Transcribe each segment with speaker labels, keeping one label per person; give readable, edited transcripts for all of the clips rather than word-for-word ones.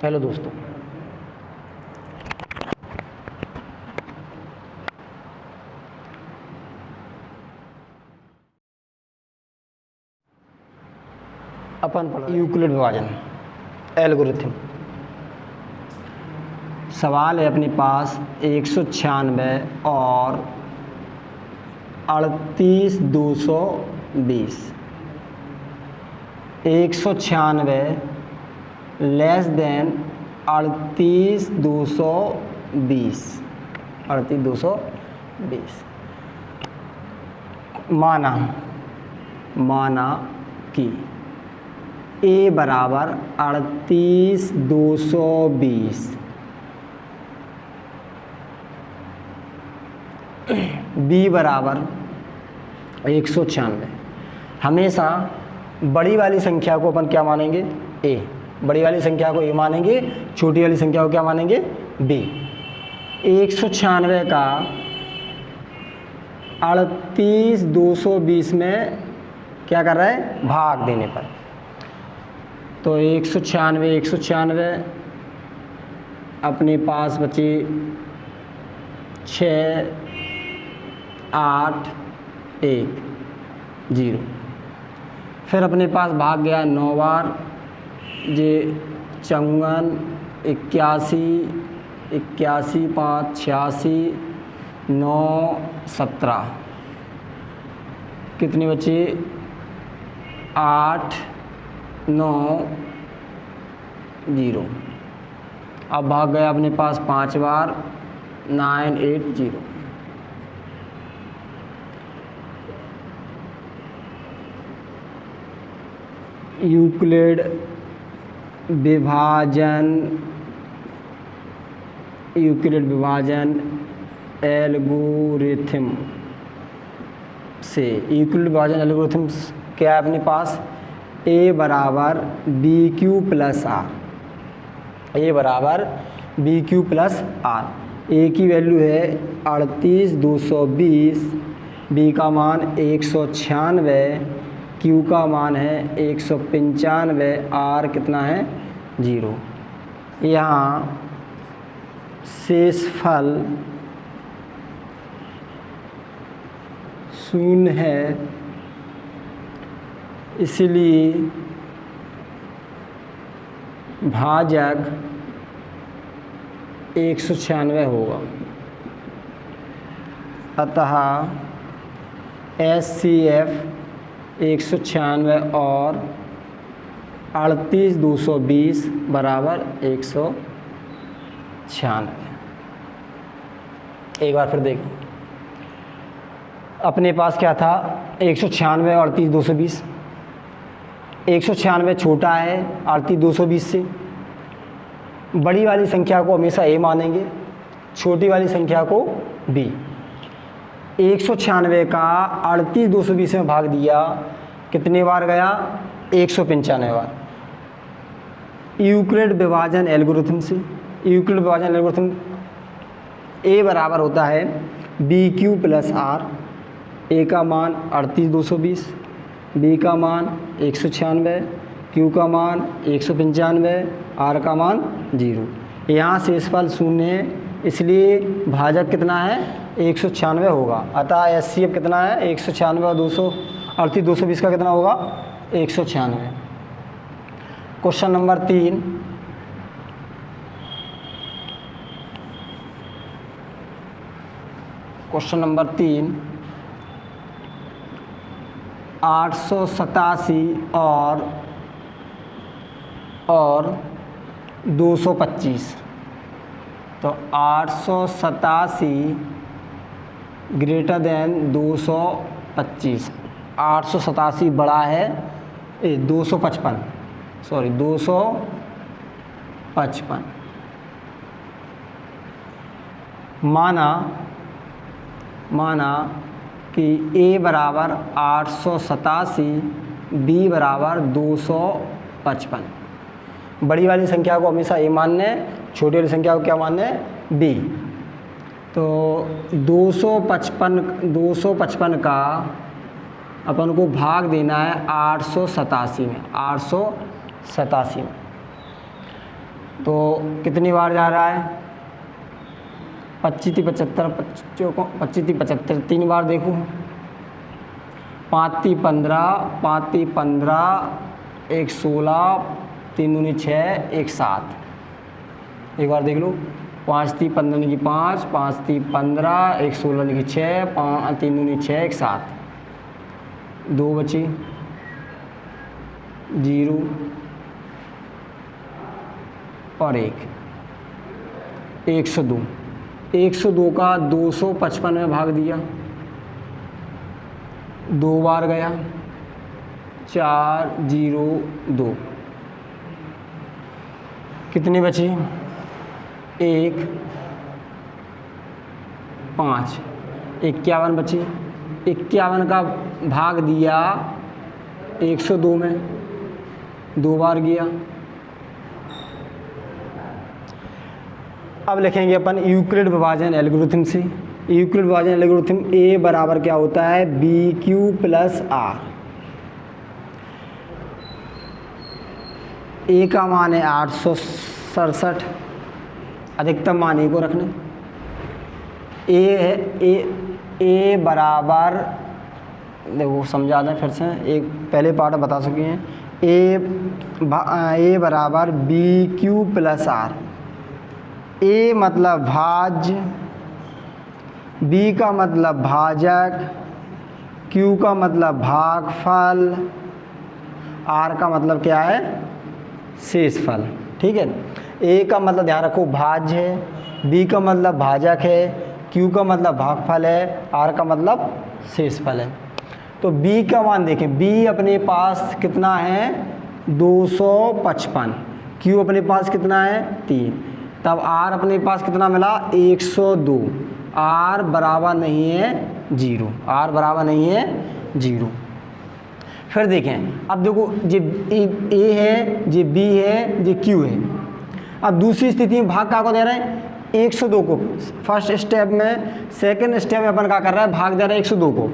Speaker 1: Hello दोस्तों, अपन पढ़ Euclid विभाजन एल्गोरिथम। सवाल है अपने पास 196 और 38220। 196 लेस देन 38220। 38220 माना कि a बराबर 38220, b बराबर 196। हमेशा बड़ी वाली संख्या को अपन क्या मानेंगे? a। बड़ी वाली संख्या को a मानेंगे, छोटी वाली संख्या को क्या मानेंगे? b। 196 का 38220 में क्या कर रहा है? भाग देने पर। तो 196 अपने पास बचे 6 8 1 0। फिर अपने पास भाग गया 9 बार, ये 54 81 81 5 86 9 17। कितने बचे? 8 9 0। अब भाग गया अपने पास 5 बार 9 8 0। यूक्लिड विभाजन एल्गोरिथम से यूक्लिड विभाजन एल्गोरिथम क्या है अपने पास? a बराबर B Q plus R. a बराबर B Q plus R. a की वैल्यू है 38220, b का मान 196, q का मान है 195, r कितना है? 0। यहाँ शेषफल 0 है, इसलिए भाजक 196 होगा। अतः HCF 196 और 38220 बराबर 196। एक बार फिर देखें, अपने पास क्या था? 196 और 38220। 196 छोटा है 38220 से। बड़ी वाली संख्या को हमेशा a मानेंगे, छोटी वाली संख्या को b। 196 का 38220 में भाग दिया, कितने बार गया? 195 बार। यूक्लिड विभाजन एल्गोरिथम से, यूक्लिड विभाजन एल्गोरिथम a बराबर होता है B Q plus R. a का मान 38220, b का मान 196, q का मान 195, r का मान 0। यहाँ शेषफल 0 है, इसलिए भाजक कितना है? 196 होगा। अतः HCF कितना है? 196 और 38220 का कितना होगा? 196। Question number 3। क्वेश्चन नंबर 3, 887 और 225। तो 887 ग्रेटर देन 225। 887 बड़ा है 255, सॉरी 255। माना कि a बराबर 887, b बराबर 255। बड़ी वाली संख्या को हमेशा a मानना है, छोटी वाली संख्या को क्या मानना है? b। तो 255 का अपन को भाग देना है 887 में। 887 में तो कितनी बार जा रहा है? 25 × 75, 25 × 75 3 बार देखो। 5 × 15, 5 × 15, 1 16, 3 दूनी 6, 1 7। एक बार देख लो। 5 × 15 की 5, 5 × 15, 1 16 की 6, 5 3 दूनी 6, 1 7। 2 बची, 0 और 1, 102। 102 का 255 में भाग दिया, 2 बार गया, 4 0 2। कितनी बची? 1 5, 51 बची। 51 का भाग दिया 102 में, 2 बार गया। अब लिखेंगे अपन यूक्लिड विभाजन एल्गोरिथम से। यूक्लिड विभाजन एल्गोरिथम ए बराबर क्या होता है? BQ + R। ए का मान है 867, अधिकतम मान ए को रखना। ए बराबर, देखो समझा दें फिर से, एक पहले पार्ट बता चुके हैं। ए बराबर BQ + R। ए मतलब भाज्य, बी का मतलब भाजक, क्यू का मतलब भागफल, आर का मतलब क्या है? शेषफल। ठीक है। ए का मतलब ध्यान रखो भाज्य है, बी का मतलब भाजक है, क्यू का मतलब भागफल है, आर का मतलब शेषफल है। तो बी का मान देखें, बी अपने पास कितना है? 255। क्यू अपने पास कितना है? 3। तब आर अपने पास कितना मिला? 102। आर बराबर नहीं है 0। आर बराबर नहीं है 0। फिर देखें, अब देखो ये ए है, ये बी है, ये क्यू है। अब दूसरी स्थिति में भाग का को दे रहे हैं 102 को। फर्स्ट स्टेप में, सेकंड स्टेप में अपन क्या कर रहा है? भाग दे रहा है 102 को।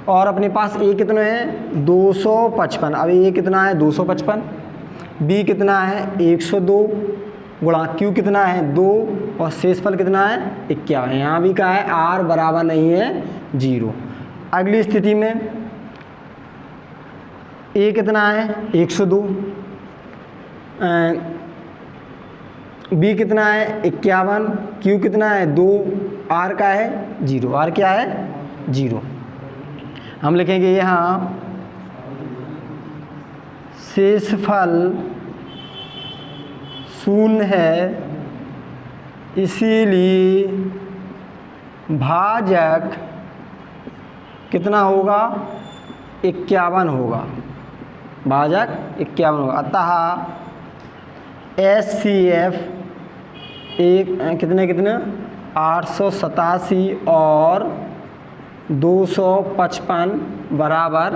Speaker 1: और अपने पास ए कितने हैं? 255। अब ए कितना है? 255। बी कितना है? 102 गुणा क्यू कितना है? 2 और शेषफल कितना है? 51। यहाँ भी क्या है? आर बराबर नहीं है 0। अगली स्थिति में ए कितना है? 102, बी कितना है? 51, क्यू कितना है? 2, आर का है 0। आर क्या है? 0। हम लिखेंगे यहाँ शेषफल 0 है, इसीलिए भाजक कितना होगा? 51 होगा। भाजक 51 होगा। अतः HCF एक कितने 887 और 255 बराबर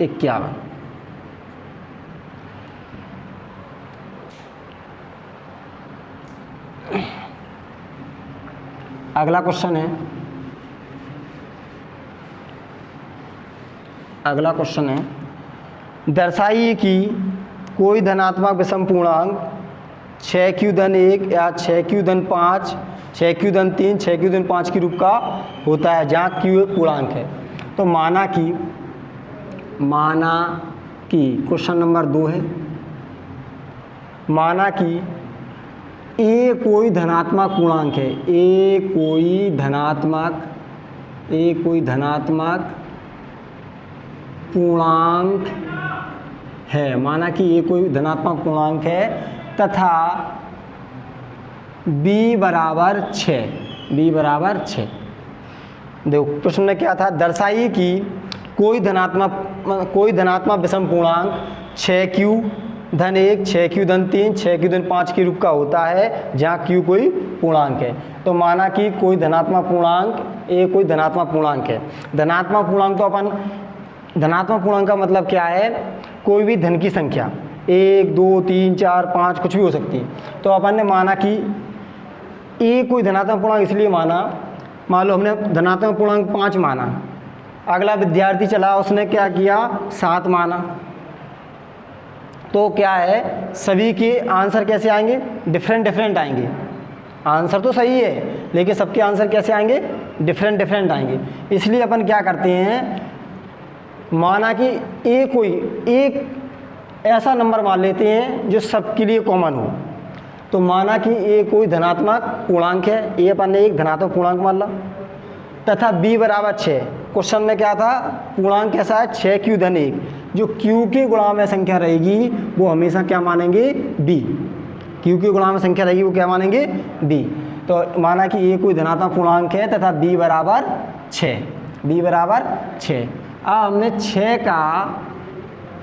Speaker 1: 51। अगला क्वेश्चन है, दर्शाइए कि कोई धनात्मक विषम पूर्णांक 6q⁻1 या 6q⁻5, 6q⁻3, 6q⁻5 के रूप का होता है, जहाँ q पूर्णांक है। तो माना कि क्वेश्चन नंबर 2 है, माना कि ए कोई धनात्मक पूर्णांक है, ए कोई धनात्मक पूर्णांक है, माना कि ये कोई धनात्मक पूर्णांक है तथा b बराबर 6। देखो प्रश्न में क्या था? दर्शाइए कि कोई धनात्मक विषम पूर्णांक 6q⁻1, 6q⁻3, 6q⁻5 के रूप का होता है, जहाँ q कोई पूर्णांक है। तो माना कि कोई धनात्मक पूर्णांक ए कोई धनात्मक पूर्णांक है। धनात्मक पूर्णांक का मतलब क्या है? कोई भी धन की संख्या 1 2 3 4 5 कुछ भी हो सकती है। तो अपन ने माना कि ए कोई धनात्मक पूर्णांक इसलिए माना, मान लो हमने धनात्मक पूर्णांक 5 माना, अगला विद्यार्थी चला उसने क्या किया? 7 माना, तो क्या है, सभी के आंसर कैसे आएंगे, डिफरेंट डिफरेंट आएंगे। आंसर तो सही है लेकिन सबके आंसर कैसे आएंगे, डिफरेंट डिफरेंट आएंगे। इसलिए अपन क्या करते हैं, माना कि एक ऐसा नंबर मान लेते हैं जो सबके लिए कॉमन हो। तो माना कि ए कोई धनात्मक पूर्णांक है, ए अपन ने एक धनात्मक पूर्णांक मान ला, तथा b बराबर 6। क्वेश्चन में क्या था, पूर्णांक कैसा है, 6q धन 1। जो q के गुणा में संख्या रहेगी वो हमेशा क्या मानेंगे, b। q के गुणा में संख्या रहेगी वो क्या मानेंगे, b। तो माना कि a कोई धनात्मक पूर्णांक है तथा b बराबर 6, b बराबर 6। अब हमने 6 का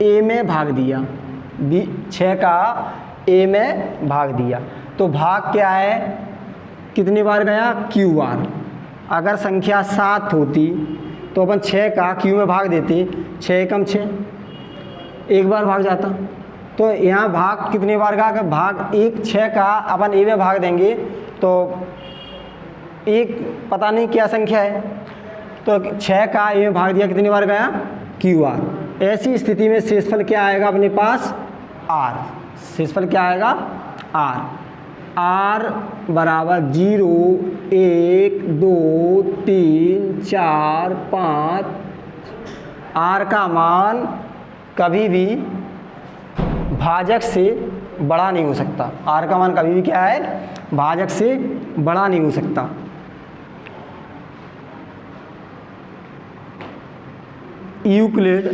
Speaker 1: a में भाग दिया, 6 का a में भाग दिया, तो भाग क्या है, कितनी बार गया, q बार। अगर संख्या 7 होती तो अपन 6 का q में भाग देते, 6 एकम 6, एक बार भाग जाता। तो यहाँ भाग कितनी बार का, भाग एक 6 का अपन a में भाग देंगे तो एक पता नहीं क्या संख्या है, तो 6 का a में भाग दिया, कितनी बार गया, q बार। ऐसी स्थिति में शेषफल क्या आएगा अपने पास, r। शेषफल क्या आएगा, r बराबर 0, 1, 2, 3, 4, 5। r का मान कभी भी भाजक से बड़ा नहीं हो सकता। r का मान कभी भी क्या है, भाजक से बड़ा नहीं हो सकता। यूक्लिड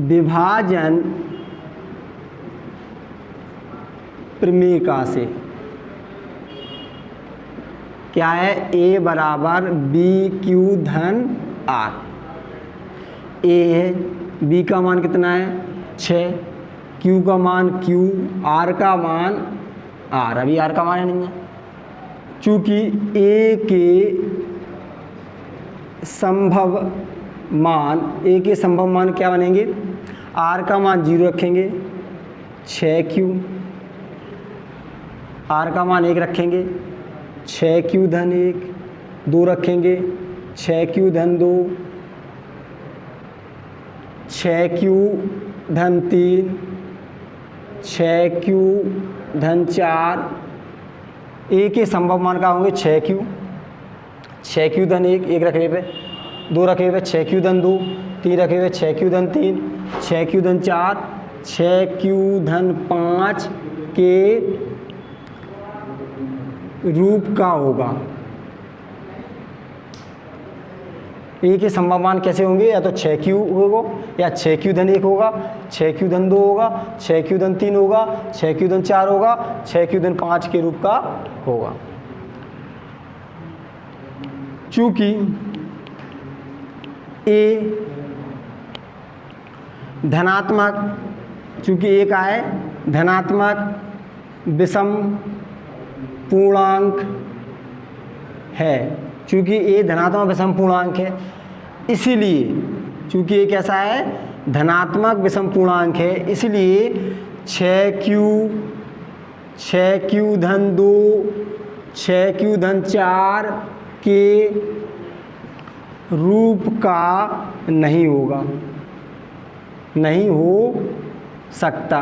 Speaker 1: विभाजन प्रमेय से क्या है, a बराबर BQ धन r। a है, b का मान कितना है, 6, q का मान q, r का मान r। अभी r का मान नहीं है, चूँकि a के संभव मान क्या बनेंगे, r का मान 0 रखेंगे, 6q, r का मान 1 रखेंगे, 6q धन 1, 2 रखेंगे, 6q धन 2, 6q धन 3, 6q धन 4। a के संभव मान का होंगे 6q धन 1, 1 रखे पे, 2 रखे पे 6q धन 2, 3 रखे पे 6q धन 3, 6q धन 4, 6q धन 5 के रूप का होगा। a के संभव मान कैसे होंगे, या तो 6q होगा, या 6q धन 1 होगा, 6q धन 2 होगा, 6q धन 3 होगा, 6q धन 4 होगा, 6q धन 5 के रूप का होगा। चूँकि a धनात्मक, चूँकि a का है धनात्मक विषम पूर्णांक है, चूँकि a धनात्मक विषम पूर्णांक है, इसीलिए चूँकि a कैसा है, धनात्मक विषम पूर्णांक है, इसलिए 6q धन 2, 6q धन 4 के रूप का नहीं होगा, नहीं हो सकता।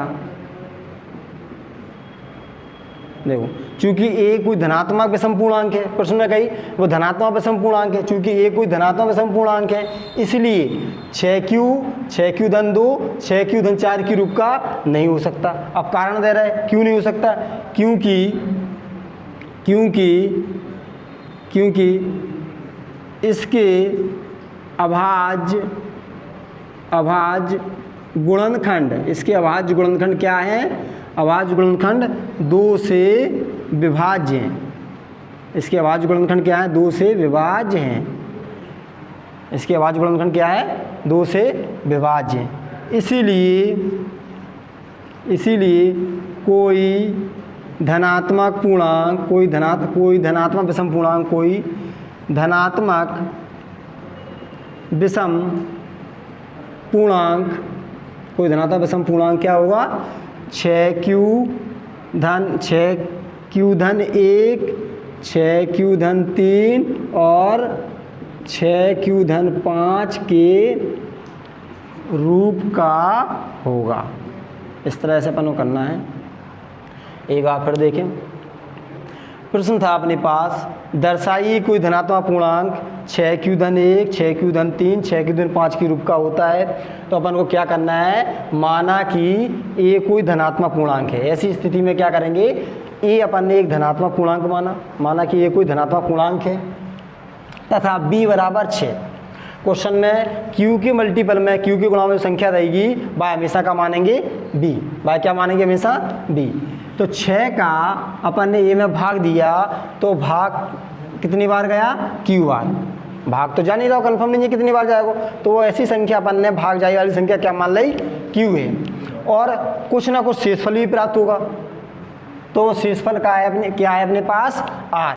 Speaker 1: देखो, चूंकि a कोई धनात्मक विषम पूर्णांक है, प्रश्न में कही वो धनात्मक विषम पूर्णांक है, चूंकि a कोई धनात्मक विषम पूर्णांक है, इसलिए 6q धन 2, 6q धन 4 के रूप का नहीं हो सकता। अब कारण दे रहा है क्यों नहीं हो सकता, क्योंकि इसके अभाज्य गुणनखंड, इसके अभाज्य गुणनखंड क्या है, अभाज्य गुणनखंड 2 से विभाज्य हैं। इसके अभाज्य गुणनखंड क्या है, 2 से विभाज्य हैं। इसके अभाज्य गुणनखंड क्या है, 2 से विभाज्य हैं। इसीलिए कोई धनात्मक पूर्णांक, कोई धनात्मक विषम पूर्णांक, कोई धनात्मक विषम पूर्णांक क्या होगा, 6q धन 1, 6q धन 3 और 6q धन 5 के रूप का होगा। इस तरह से अपन को करना है। एक बार फिर देखें, प्रश्न था अपने पास, दर्शाइए कोई धनात्मक पूर्णांक 6q⁻1, 6q⁻3, 6q⁻5 के रूप का होता है। तो अपन को क्या करना है, माना कि ए कोई धनात्मक पूर्णांक है। ऐसी स्थिति में क्या करेंगे, ए अपन ने एक धनात्मक पूर्णांक माना कि ए कोई धनात्मक पूर्णांक है तथा b बराबर 6। क्वेश्चन में q के मल्टीपल में, q के गुणा में संख्या रहेगी, बाय हमेशा का मानेंगे b, बाय क्या मानेंगे हमेशा b। तो 6 का अपन ने ए में भाग दिया तो भाग कितनी बार गया, q बार। भाग तो जा नहीं रहा, कन्फर्म नहीं है कितनी बार जाएगा। तो वो ऐसी संख्या अपन ने भाग जाए वाली संख्या क्या मान ली, q है। और कुछ ना कुछ शेषफल भी प्राप्त होगा। तो शेषफल का है अपने, क्या है अपने पास, r।